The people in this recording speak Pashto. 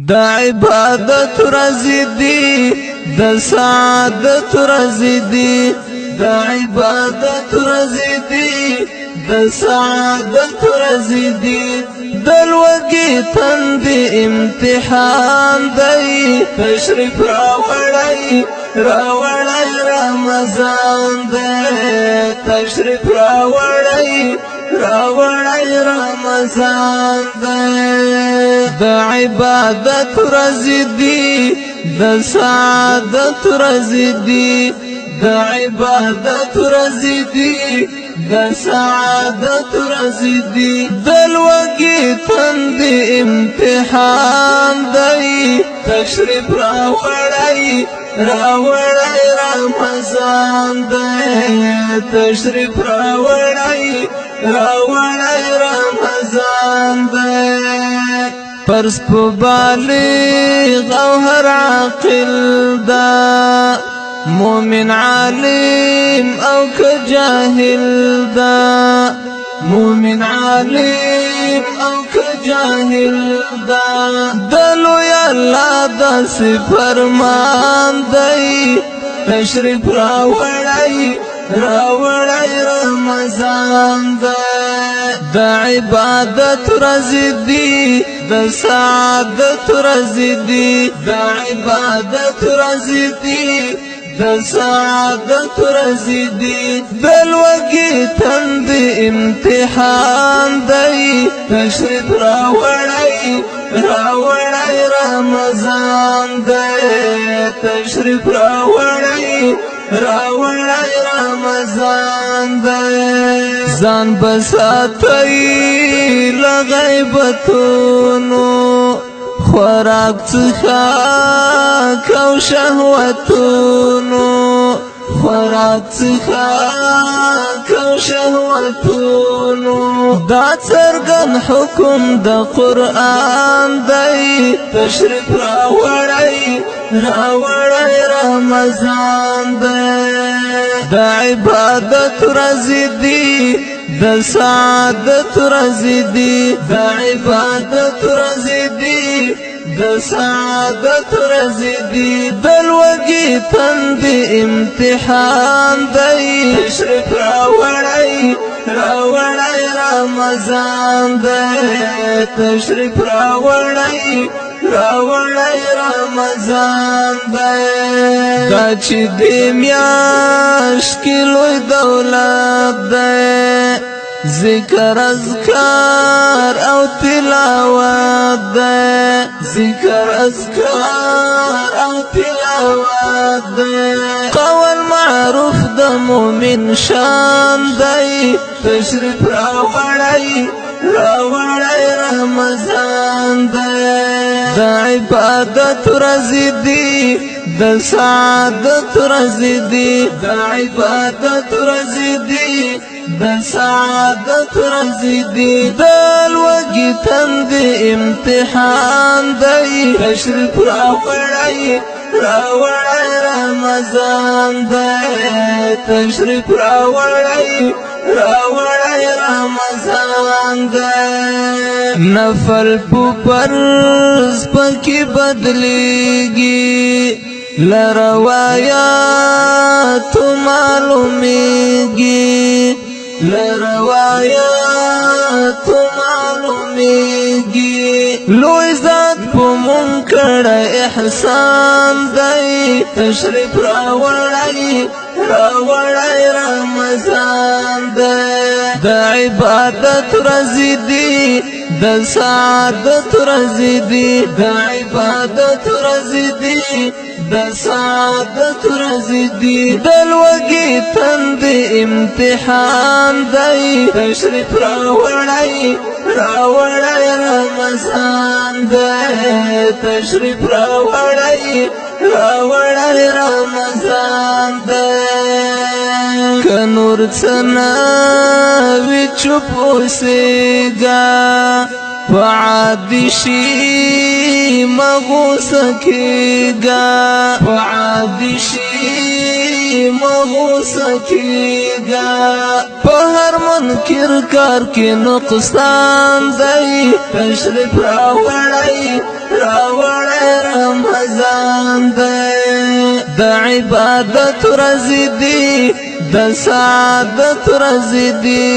دا عبادت ورځې دي د سعادت ورځې دي دا عبادت ورځې دي د سعادت ورځې دي د لوږې تندې امتحان دی تشریف راوړی رمضان دی تشریف راوړی رمضان دی د عبادت ورځې دي د سعادت ورځې دي د عبادت ورځې دي د سعادت ورځې دي د لوږې تندې امتحان دی تشریف راوړی رمضان دی تشریف راوړی رمضان دی فرض په بالغ او هر عاقل دا مومن عالم او که جاهل دا مومن عالم او که جاهل دا دلو یا اللہ دا سی فرمان دی تشریف راوڑی رمضان دی دا عبادت ورځې دي د سعادت ورځې دي دا عبادت ورځې دي د سعادت ورځې دي د لوږې تندې امتحان دی تشریف راوړی رمضان دی تشریف راوړی رمضان دی ځان بساتئ له غیبتونو خوراک څښاک او شهوتونو خوراک څښاک او شهوتونو دا څرګند حکم د قرآن دی تشریف راوړی رمضان دی د عبادت ورځې دي د سعادت ورځې دي د عبادت ورځې دي د سعادت ورځې دي د لوږې تندې امتحان دی تشریف راوړی رمضان دی تشریف راوړی رمضان دی دا چې دې میاشت کې لوی دولت دی ذکر اذکار او تلاوت دی ذکر اذکار او تلاوت دی قول معروف د مومن شان دی تشریف راوړی رمضان دی د عبادت ورځې دي د سعادت ورځې دي د عبادت ورځې دي د سعادت ورځې دي د لوږې تندې امتحان دی تشریف راوړی رمضان دی تشریف راوړی رمضان دی نفل په فرض پکې بدلیږي لروایات معلومیږي لروایات معلومیږي لوی ذات په مونږ کړی احسان دی تشریف راوړی رمضان دی د عبادت ورځې دي د سعادت ورځې دي د عبادت ورځې دي د سعادت ورځې دي د لوږې تندې امتحان دی تشریف راوړی رمضان دی تشریف راوړی رمضان دی که نور څه نه وي چوپ اوسېږه په عادي شي مه غوسه کېږه په عادي شي مه غوسه کېږه په هر منکر کار کې نقصان دی تشریف راوړی راوړې رمضان دی د عبادت ورځې دي د سعادت ورځې دي